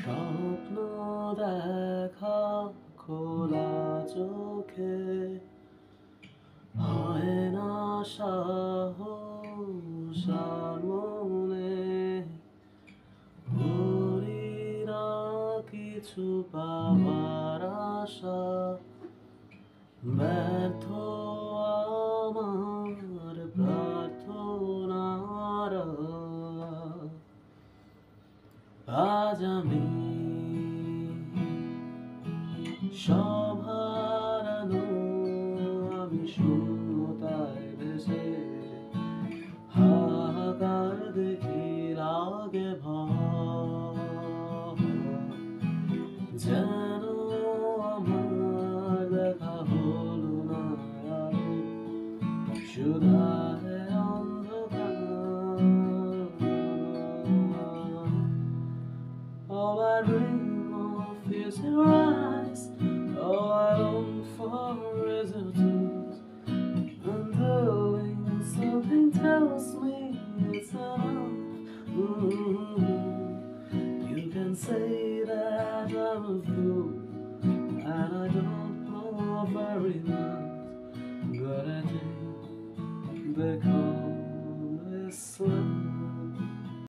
স্বপ্ন দেখা খোলা চোখে হয় না সাহস আর মনে করি না কিছু পাওয়ার আশা ব্যর্থ আমার প্রার্থনারা আজ আমি সব হারানো আমি শূন্যতায় ভেসে হাহাকার দেখি লাগে ভয় যেন আমার দেখা হলো না শুধায় অন্ধকার all I dream of is your eyes all I long for is your touch and darling something tells me it's enough. You can say that I'm a fool and I don't know very much, but I think the call is slow.